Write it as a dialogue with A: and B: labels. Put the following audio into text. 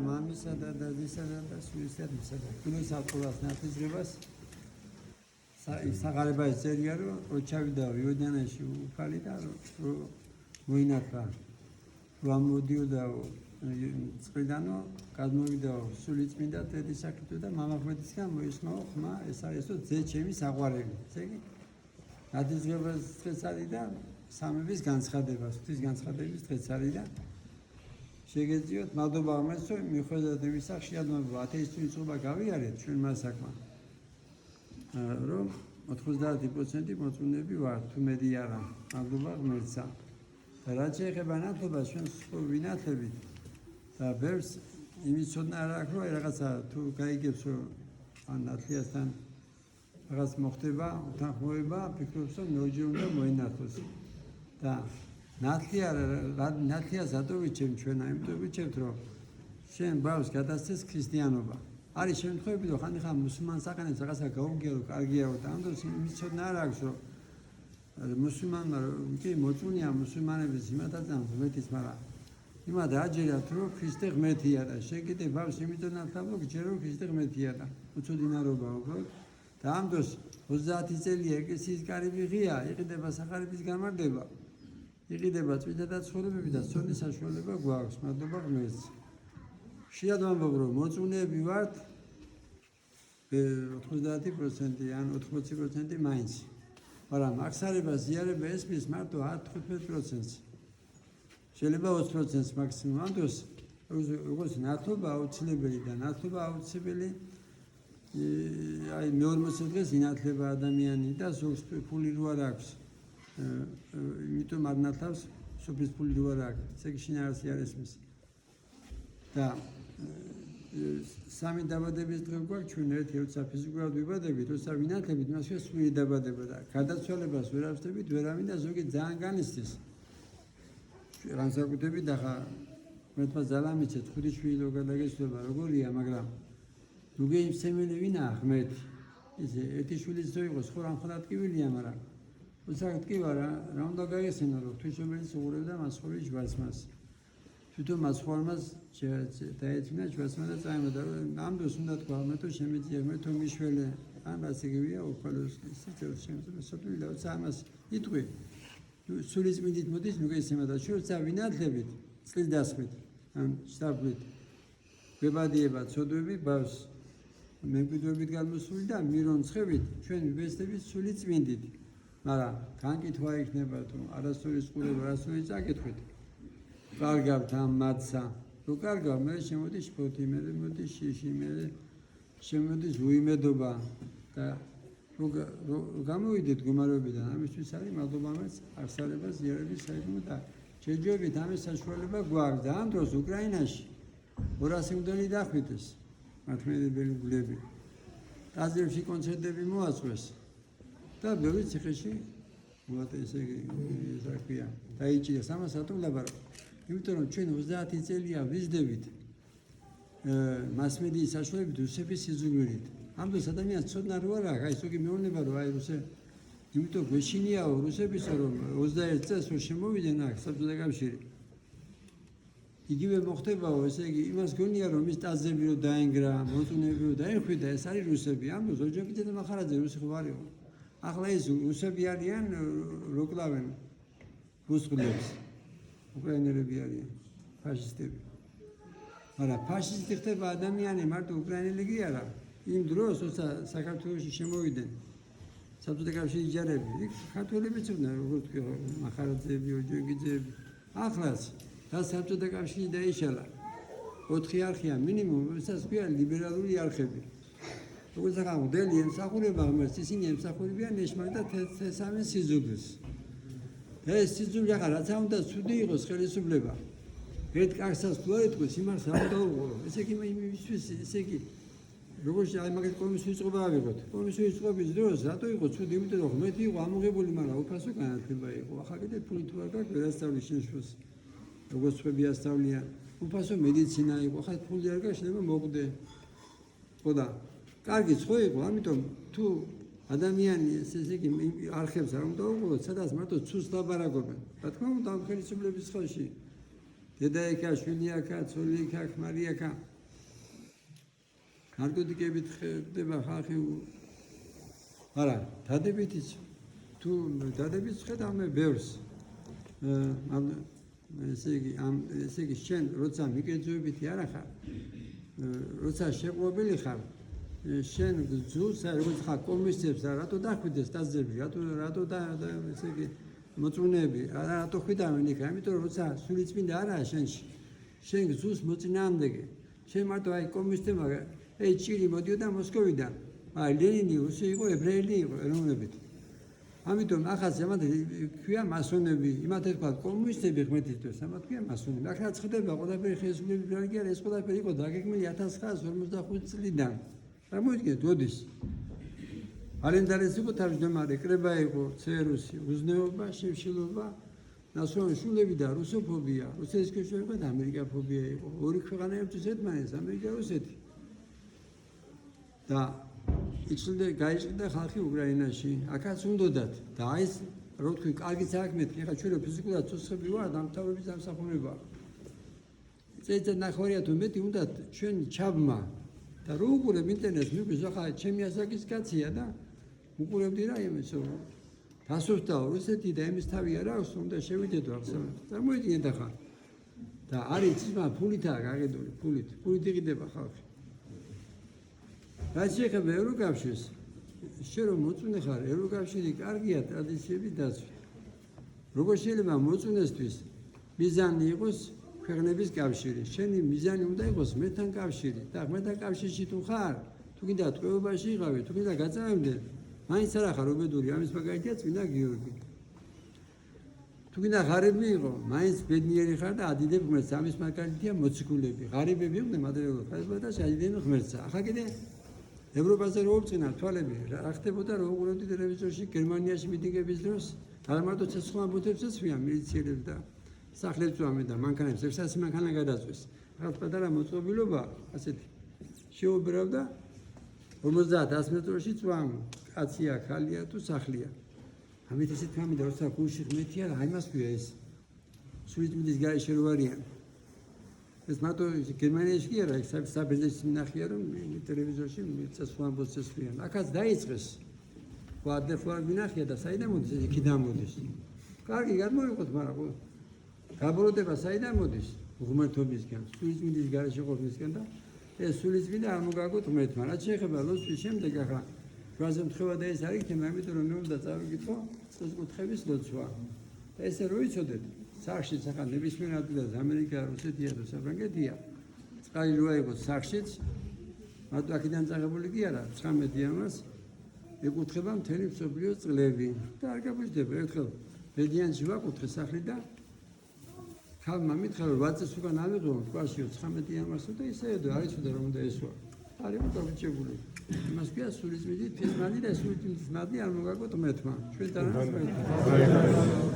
A: მამისა და დადისა და სულისადისა და კუნოს აკულას ნათლისღებას საღარიბას წერია რომ ოჩავიდა იოდანაში უფალი და რომ მოინათლა რომ ამოდიოდა წმინდანო გადმოვიდა სულიწმინდა დედის საქმე და მამახვედისგან მოისმაო ხმა ეს არისო ძე ჩემი საყვარელი ესე იგი ნათლისღებას დღეს არის და სამების განცხადება ღვთის განცხადების დღეს არის და შეგეძიოთ მადლობა ამასო მიუხედავად იმისა შეადმობა ათეისტური წყობა გავიარეთ ჩვენ მასაკმა რომ 90% მოწმენდები ვართ თუ მეტი არა მადლობა ღმერთსა და რაც შეეხება ნათლობას ჩვენ ვინათლებით და ბევრს იმის ცოდნა არ აქვს რომ რაღაცა თუ გაიგებს რომ ან ნათლიასთან რაღაც მოხდება უთანხმოება ფიქრობს რომ ნოჯი უნდა მოინათლოს და ნათლიას რატო ვიჩემ ჩვენ აიმიტომ ვიჩემთ რომ შენ ბავშვს გადასცეს ქრისტიანობა არის შემთხვევები რომ ხანდახან მუსულმანს აყენებს რაღაცა გაუგერო კარგიაო და ამ დროს იმის ცოდნა არ აქვს რომ მუსულმანმა კი მოწუნია მუსულმანების იმათაცან ღმერთის მაგრამ იმად აჯერათ რომ ქრისტე ღმერთია და შენ კიდე ბავშვს იმიტომ ნათლავ გჯერო ქრისტე ღმერთია და უცოდინარობა უბრალოდ და ამ დროს 30 წელია ეკლესიის კარიბი ღია იყიდება სახარების გამარდება იყიდება წმინდა ცხოვრებები და ცოდნის საშუალება გვაქვს მადლობა ღმერთს შეადმობ რომ მოწუნეები ვართ 90% ან 80% მაინც მაგრამ აღსარება ზიარება ესმის მარტო 10-15%-ს შეიძლება 20%-ს მაქსიმუმ ამ დროს როგორც ნათლობა აუცილებელი და ნათლობა აუცილებელი აი მე-40 დღეს ინათლება ადამიანი და ზოგს ფული რო არ აქვს იმიტომ არ ნათლავს სოფლის ფული რო არ აქვს ესე იგი შინაარსი არ ესმის და სამი დაბადების დღე გვაქვს ჩვენ ერთი როცა ფიზიკურად ვიბადებით როცა ვინათლებით მას სული დაბადება და გადაცვალებას ვერ ავსდებით ვერავინ და ზოგი ძალიან განიცდის განსაკუთრებით ახლა მეთქმა ძალა მიცეთ ხუთი შვილი რო გადაგეცვალა როგორია მაგრამ ნუ გეიმსემელი ვინაა ღმერთი ისე ერთი შვილიც რო იყოს ხო რამხანად ტკივილია მაგრამ უცახად კი ვარა რა უნდა გაიხსენო რომ ღვთისმშობელი უღურებდა მას ხოლმე ჯვარს მას თვითონ მას ხოლმას დაეწინა ჯვარს და წაიმოდა ამ დროს უნდა თქვა მე თუ შემიძლია მე თუ მიშველე ან ასე გივია უფალოს სიცოცხლე შემიძლია სოფლი და ამას იტყვი სულიწმინდით მოდის ნუ გესიმა და შორსა ვინათლებით წლის დასხმით ან შტაბით გვებადიება ცოდვები ბავს მემკვიდრეობით გამოსული და მირონცხებით ჩვენ ვიბესდებით სულიწმინდით მაგრამ განკითხვა იქნება თუ არასწორი ყურება არასწორი წაკითხვით კარგავთ ამ მათსა რო კარგავ მე შემოდის შფოთი მე მოდის შიში მე შემოდის უიმედობა და რო გამოვიდეთ გუმარებიდან ამისთვის არის მადლობა მას აღსარებას ზიარების საქმე და შეჯობებით ამის საშუალება გვაქვს და ამ დროს უკრაინაში 200 მდელი დახვითეს მართლმადიდებელი გულები ტაძრებში კონცერტები მოაწყვეს და ბევრი ციხეში მოატა ესე ზარკვია დაიჭირა სამასათო ლაბარო იმიტომ რომ ჩვენ 30 წელია ვიზდებით მასმედიის საშუალებით რუსების სიზუგირით ამ დროს ადამიანს ცოდნა რო არ აქვს აი ზოგი მეუბნება რომ აი რუსე იმიტომ გვეშინიაო რუსებისა რომ 21 წელს რო შემოვიდნენ აქ საბჭოთა კავშირი იგივე მოხდებაო ესე იგი იმას გონია რომ ის ტაძრები რო დაინგრა მოწუნეები რო დაიხვიდა ეს არის რუსები ამ დროს ოჯახიძე და მახარაძე რუსი ხო არისო ახლა ეს რუსები არიან რო კლავენ რუსულებს უკრაინელები არიან ფაშისტები მაგრამ ფაშისტი ხდება ადამიანი მარტო უკრაინელი კი არა იმ დროს როცა საქართველოში შემოვიდნენ საბჭოთა კავშირის ჯარები იქ ქართველებიც იყვნენ როგორც მახარაძეები ოჯახიძეები ახლაც და საბჭოთა კავშირი დაიშალა 4 არხია მინიმუმ ვისაც ქვია ლიბერალური არხები როგორც ახლა მოდელი ემსახურება ღმერთს ისინი ემსახურებიან ნეშმარ და თესამე სიზუგრს და ეს სიზუგრე ახლა რაც უნდა ცუდი იყოს ხელისუფლება ერთ კაცსაც თუ არ იტყვის იმას არ უნდა უყურო ესე იგი იმისთვის ესე იგი როგორც აი მაგეთ კომისიის წყობა ავიღოთ კომისიის წყობის დროს რატო იყო ცუდი იმიტომ რომ ღმერთი იყო ამოღებული მაგრამ უფასო განათლება იყო ახლა კიდე ფული თუ არ გაქვს ვერ ასწავლის შენშოს როგორც ხები ასწავლიან უფასო მედიცინა იყო ახლა ფული არ გაქვს შეიძლება მოკვდე ხო და კარგი ხო იყო ამიტომ თუ ადამიანი ესე იგი არხებს არ უნდა უყუროთ სადაც მარტო ცუს ლაბარაკობენ რა თქმა უნდა ამ ხელისუფლების ხელში დედა იქა, შვილი აქა, ცოლი იქა, ქმარი აქა. ნარკოტიკებით ხდება ხალხი. არა, დადებითიც თუ დადებით ხედავ მე ბევრს. ესე იგი შენ როცა მიკერძოებითი არა ხარ, როცა შეყვობილი ხარ, შენ გძულს როგორც ხარ კომისებს რატო დახვიდეს დასძები, რატო და ესე იგი მოწუნეები, რატო ხვიდავენ იქ, ამიტომ რომ როცა სულიწმინდა არაა შენში, შენ გძულს მოწინააღმდეგე, შენ მარტო აი კომისტებმა ჭირი მოდიოდა მოსკოვიდან, აი ლენინი რუსი იყო, ებრაელი იყო ეროვნებით. ამიტომ ახლა ზემოთ ქვია მასონები, იმათ თქვა კომუნისტები ღმერთისთვის, ამათ ქვია მასონები. ახლა ხდება ყველაფერი ხელისუფლების ბრძოლი არა, ეს ყველაფერი იყო დაგეგმილი 1945 წლიდან. წარმოიდგინეთ, ოდის. ალენდარეს იყო თავმჯდომარე, კრება იყო, ცერუსი, უზნეობა, შევშილობა, ნაციონალიზმი და რუსოფობია, რუსეთის ქვეშევრება და ამერიკაფობია იყო. ორი ქვეყანაებთვის ერთმანეთს, ამერიკა, რუსეთი. და გაიჭრიდა ხალხი უკრაინაში, აქაც უნდათ და აი ეს რო თქვი, კარგი საქმეთი, ხა ჩვენ ფიზიკურად ცოცხლები ვარ, დამთავრების დამსახურება. წელიწად ნახევარია თუ მეტი უნდათ ჩვენ ჩაბმა და რო უყურებ ინტერნეტს, მიგვიძ ახლა ჩემი ასაკის კაცია და უყურებდი რა იმის რომ დასუსტაო რუსეთი და იმის თავი არ აქვს, უნდა შევიდეთო ახსენოთ. წარმოიდგინეთ ახლა. და არის ცმა ფულითაა გაგედული, ფულით იყიდება ხალხი. რაც შეეხება ევროკავშირს, შენ რომ მოწუნე ხარ, ევროკავშირი კარგია ტრადიციების დაცვა. როგორ შეიძლება მოწუნესთვის მიზანი იყოს ქვეყნების კავშირი. შენი მიზანი უნდა იყოს მეთან კავშირი. და მეთან კავშირში თუ ხარ, თუ კიდე ტყვეობაში იყავი, თუ კიდე გაწევამდე, მაინც არა ხარ უბედური, ამის მაგალითია წმინდა გიორგი. თუ კიდე ღარიბი იყო, მაინც ბედნიერი ხარ და ადიდებ ღმერთს, ამის მაგალითია მოციქულები. ღარიბები იყვნენ მადრეულო ხალხი და შეადიდნენ ღმერთს. ახლა კიდე ევროპაზე რო უწყინა თვალები, რა ხდებოდა რო უყურებდი ტელევიზორში გერმანიაში მიტინგების დროს, არა მარტო ცეცხლამბუთებს ეცვიან მილიციელებს და სახლებს წვამენ და მანქანებს, ერთსა მანქანა გადაწვეს. რაღაც პატარა მოწყობილობა, ასეთი შეუბრალდა 50-100 მეტრში წვამ, კაცია, ხალია თუ სახლია. ამით ისეთ გამიდა როცა გულში ღმერთია, აი მას ქვია ეს. სულიწმინდის გარეშე რო არიან. ეს მარტო გერმანიაში კი არა, ეს საბერძნეთში ნახია რომ ტელევიზორში ცეცხლამბუთს ეცვიან. აქაც დაიწყეს. ვადეფარ მინახია და საიდან მოდის ეს იქიდან მოდის. კარგი გამოიყოთ, მაგრამ გაბოლოდება საიდან მოდის? ღმერთობისგან, სულიწმინდის გარეშე ყოფნისგან და ეს სულიწმინდა არ მოგაგოთ ღმერთმა. რაც შეეხება ლოცვის შემდეგ ახლა ჩვენზე მთხოვა და ეს არ იქნება, ამიტომ რომ მე უნდა წავიკითხო წესკუთხედის ლოცვა. ესე რო იცოდეთ, სახშიც ახლა ნებისმიერ ადგილას ამერიკა, რუსეთია თუ საფრანგეთია, წყალი როა იყოს სახშიც, მარტო აქედან წაღებული კი არა, 19 ამას ეკუთხება მთელი მსოფლიოს წყლები და არ გაბუჯდება. ერთხელ ბედიანში ვაკუთხე სახლი და ხალმა მითხრა რომ 8 წელს უკან ავიღო მტკვარში 19 ამასო და ისედო არ იცოდა რომ უნდა ესვა. არ იყო გაბიჭებული. იმას ქვია სულიწმინდის თესმანი და სულიწმინდის მადლი არ მოგაგოთ ღმერთმა. ჩვენ თანაც